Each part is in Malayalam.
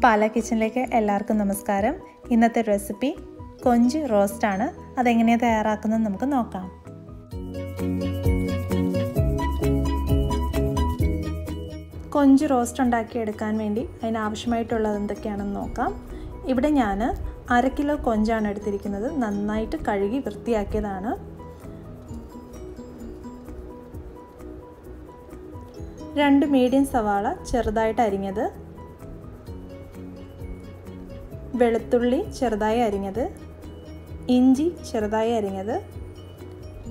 പാല കിച്ചണിലേക്ക് എല്ലാവർക്കും നമസ്കാരം. ഇന്നത്തെ റെസിപ്പി കൊഞ്ച് റോസ്റ്റാണ്. അതെങ്ങനെയാണ് തയ്യാറാക്കുന്നത് നമുക്ക് നോക്കാം. കൊഞ്ച് റോസ്റ്റ് ഉണ്ടാക്കിയെടുക്കാൻ വേണ്ടി അതിനാവശ്യമായിട്ടുള്ളത് എന്തൊക്കെയാണെന്ന് നോക്കാം. ഇവിടെ ഞാൻ 1/2 കിലോ കൊഞ്ചാണ് എടുത്തിരിക്കുന്നത്. നന്നായിട്ട് കഴുകി വൃത്തിയാക്കിയതാണ്. 2 മീഡിയം സവാള ചെറുതായിട്ട് അരിഞ്ഞത്, വെളുത്തുള്ളി ചെറുതായി അരിഞ്ഞത്, ഇഞ്ചി ചെറുതായി അരിഞ്ഞത്,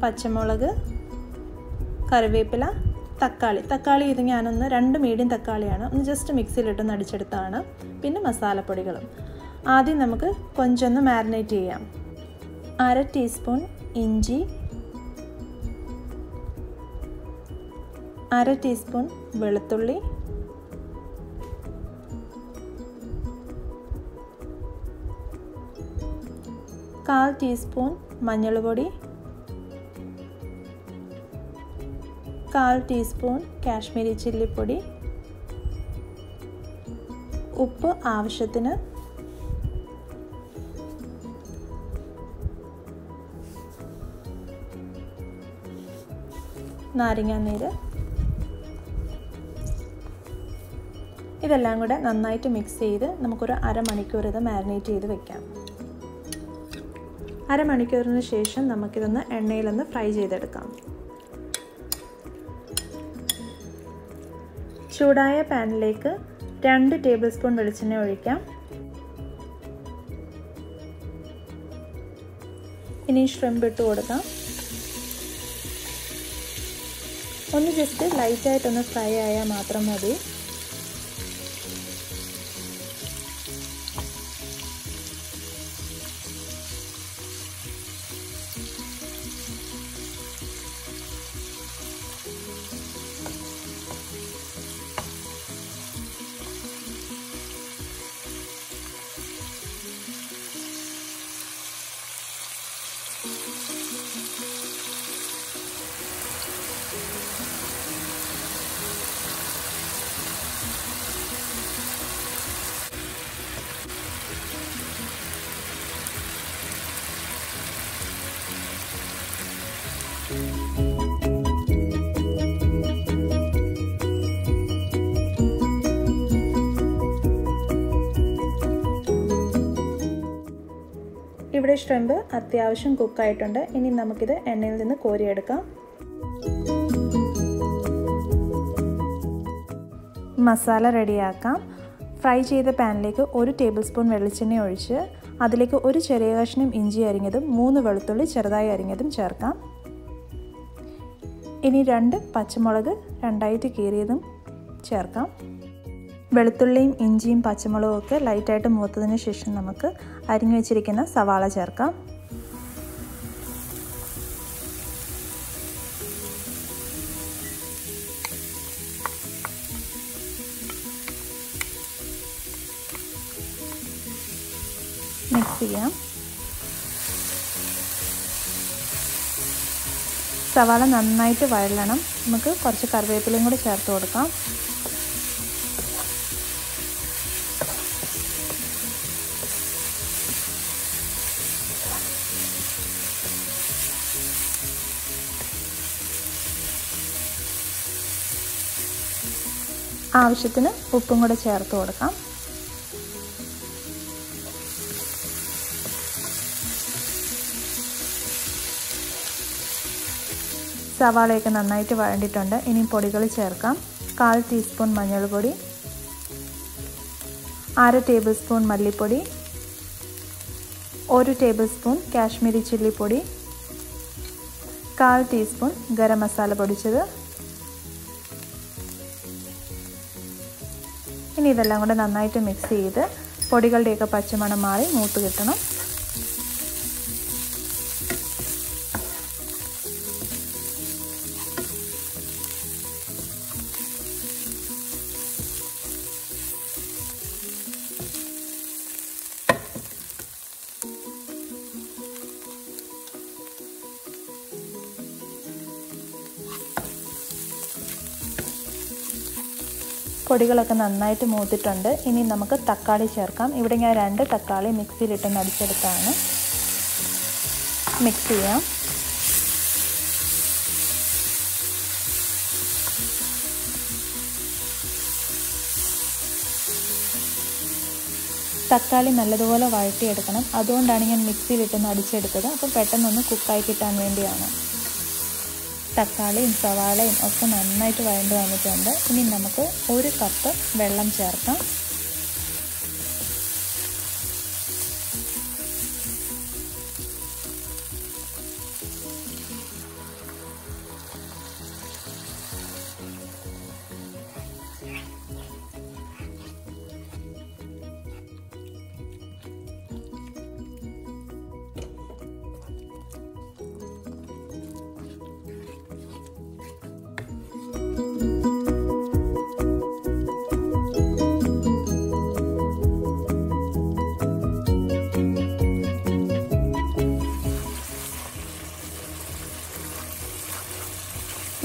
പച്ചമുളക്, കറിവേപ്പില, തക്കാളി ഇത് ഞാനൊന്ന് 2 മീഡിയം തക്കാളിയാണ് ഒന്ന് ജസ്റ്റ് മിക്സിയിലിട്ടൊന്ന് അടിച്ചെടുത്താണ്. പിന്നെ മസാലപ്പൊടികളും. ആദ്യം നമുക്ക് കൊഞ്ചൊന്ന് മാരിനേറ്റ് ചെയ്യാം. 1/2 ടീസ്പൂൺ ഇഞ്ചി, 1/2 ടീസ്പൂൺ വെളുത്തുള്ളി, 1/4 ടീസ്പൂൺ മഞ്ഞൾപ്പൊടി, 1/4 ടീസ്പൂൺ കാശ്മീരി ചില്ലിപ്പൊടി, ഉപ്പ് ആവശ്യത്തിന്, നാരങ്ങാനീര്. ഇതെല്ലാം കൂടെ നന്നായിട്ട് മിക്സ് ചെയ്ത് നമുക്കൊരു അരമണിക്കൂർ ഇത് മാരിനേറ്റ് ചെയ്ത് വെക്കാം. അരമണിക്കൂറിന് ശേഷം നമുക്കിതൊന്ന് എണ്ണയിലൊന്ന് ഫ്രൈ ചെയ്തെടുക്കാം. ചൂടായ പാനിലേക്ക് 2 ടേബിൾ സ്പൂൺ വെളിച്ചെണ്ണ ഒഴിക്കാം. ഇനി ഷ്രിമ്പ് ഇട്ട് കൊടുക്കാം. ഒന്ന് ജസ്റ്റ് ലൈറ്റായിട്ടൊന്ന് ഫ്രൈ ആയാൽ മാത്രം മതി. ഇവിടെ ഷ്രിമ്പ് അത്യാവശ്യം കുക്കായിട്ടുണ്ട്. ഇനി നമുക്കിത് എണ്ണയിൽ നിന്ന് കോരിയെടുക്കാം. മസാല റെഡിയാക്കാം. ഫ്രൈ ചെയ്ത പാനിലേക്ക് 1 ടേബിൾ സ്പൂൺ വെളിച്ചെണ്ണ ഒഴിച്ച് അതിലേക്ക് ഒരു ചെറിയ കഷ്ണം ഇഞ്ചി അരിഞ്ഞതും 3 വെളുത്തുള്ളി ചെറുതായി അരിഞ്ഞതും ചേർക്കാം. ഇനി 2 പച്ചമുളക് 2ആയിട്ട് കീറിയതും ചേർക്കാം. വെളുത്തുള്ളിയും ഇഞ്ചിയും പച്ചമുളകും ഒക്കെ ലൈറ്റായിട്ട് മൂത്തതിന് ശേഷം നമുക്ക് അരിഞ്ഞു വെച്ചിരിക്കുന്ന സവാള ചേർക്കാം. മിക്സ് ചെയ്യാം. സവാള നന്നായിട്ട് വഴലണം. നമുക്ക് കുറച്ച് കറിവേപ്പിലയും കൂടി ചേർത്ത് കൊടുക്കാം. ആവശ്യത്തിന് ഉപ്പും കൂടെ ചേർത്ത് കൊടുക്കാം. സവാളയൊക്കെ നന്നായിട്ട് വഴണ്ടിട്ടുണ്ട്. ഇനി പൊടികൾ ചേർക്കാം. 1/4 ടീസ്പൂൺ മഞ്ഞൾപ്പൊടി, 1/2 ടേബിൾ സ്പൂൺ മല്ലിപ്പൊടി, 1 ടേബിൾ സ്പൂൺ കാശ്മീരി ചില്ലിപ്പൊടി, 1/4 ടീസ്പൂൺ ഗരം മസാല പൊടിച്ചത്. ഇനി ഇതെല്ലാം കൂടെ നന്നായിട്ട് മിക്സ് ചെയ്ത് പൊടികളുടെയൊക്കെ പച്ചമണം മാറി മൂത്ത് കിട്ടണം. പൊടികളൊക്കെ നന്നായിട്ട് മൂത്തിട്ടുണ്ട്. ഇനി നമുക്ക് തക്കാളി ചേർക്കാം. ഇവിടെ ഞാൻ 2 തക്കാളി മിക്സിയിലിട്ടൊന്ന് അടിച്ചെടുത്താണ്. മിക്സ് ചെയ്യാം. തക്കാളി നല്ലതുപോലെ വഴറ്റിയെടുക്കണം. അതുകൊണ്ടാണ് ഞാൻ മിക്സിയിലിട്ടൊന്ന് അടിച്ചെടുത്തത്. അപ്പോൾ പെട്ടെന്നൊന്ന് കുക്കായി കിട്ടാൻ വേണ്ടിയാണ്. തക്കാളിയും സവാളയും ഒക്കെ നന്നായിട്ട് വഴണ്ട് വന്നിട്ടുണ്ട്. ഇനി നമുക്ക് 1 കപ്പ് വെള്ളം ചേർക്കാം.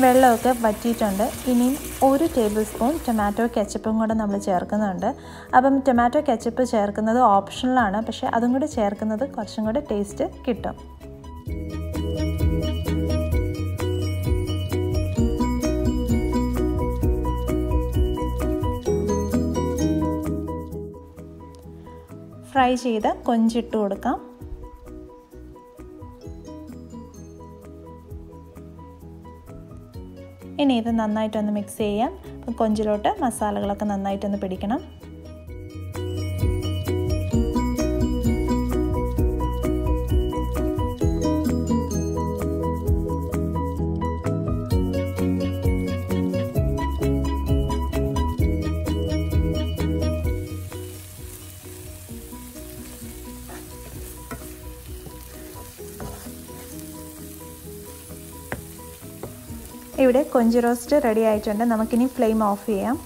വെള്ളമൊക്കെ വറ്റിയിട്ടുണ്ട്. ഇനിയും 1 ടേബിൾ സ്പൂൺ ടൊമാറ്റോ കെച്ചപ്പും കൂടെ നമ്മൾ ചേർക്കുന്നുണ്ട്. അപ്പം ടൊമാറ്റോ കെച്ചപ്പ് ചേർക്കുന്നത് ഓപ്ഷണലാണ്, പക്ഷേ അതും കൂടി ചേർക്കുന്നത് കുറച്ചും കൂടി ടേസ്റ്റ് കിട്ടും. ഫ്രൈ ചെയ്ത കൊഞ്ചിട്ട് കൊടുക്കാം. ഇനി ഇത് നന്നായിട്ടൊന്ന് മിക്സ് ചെയ്യാം. കൊഞ്ചിലോട്ട് മസാലകളൊക്കെ നന്നായിട്ടൊന്ന് പിടിക്കണം. ഇവിടെ കൊഞ്ച് റോസ്റ്റ് റെഡി ആയിട്ടുണ്ട്. നമുക്കിനി ഫ്ലെയിം ഓഫ് ചെയ്യാം.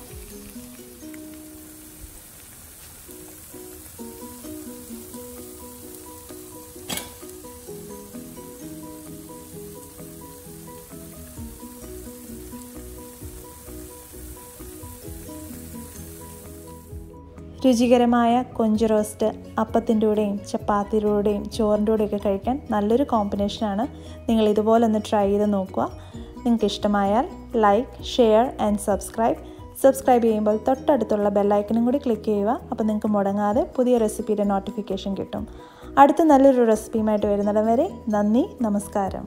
രുചികരമായ കൊഞ്ച് റോസ്റ്റ് അപ്പത്തിൻ്റെ കൂടെയും ചപ്പാത്തിയുടെ കൂടെയും ചോറിൻ്റെ കൂടെയൊക്കെ കഴിക്കാൻ നല്ലൊരു കോമ്പിനേഷനാണ്. നിങ്ങൾ ഇതുപോലെ ഒന്ന് ട്രൈ ചെയ്ത് നോക്കുക. നിങ്ങൾക്ക് ഇഷ്ടമായാൽ ലൈക്ക്, ഷെയർ ആൻഡ് സബ്സ്ക്രൈബ് ചെയ്യുമ്പോൾ തൊട്ടടുത്തുള്ള ബെല്ലൈക്കനും കൂടി ക്ലിക്ക് ചെയ്യുക. അപ്പോൾ നിങ്ങൾക്ക് മുടങ്ങാതെ പുതിയ റെസിപ്പിയുടെ നോട്ടിഫിക്കേഷൻ കിട്ടും. അടുത്ത നല്ലൊരു റെസിപ്പിയുമായിട്ട് വരുന്നിടം വരെ നന്ദി, നമസ്കാരം.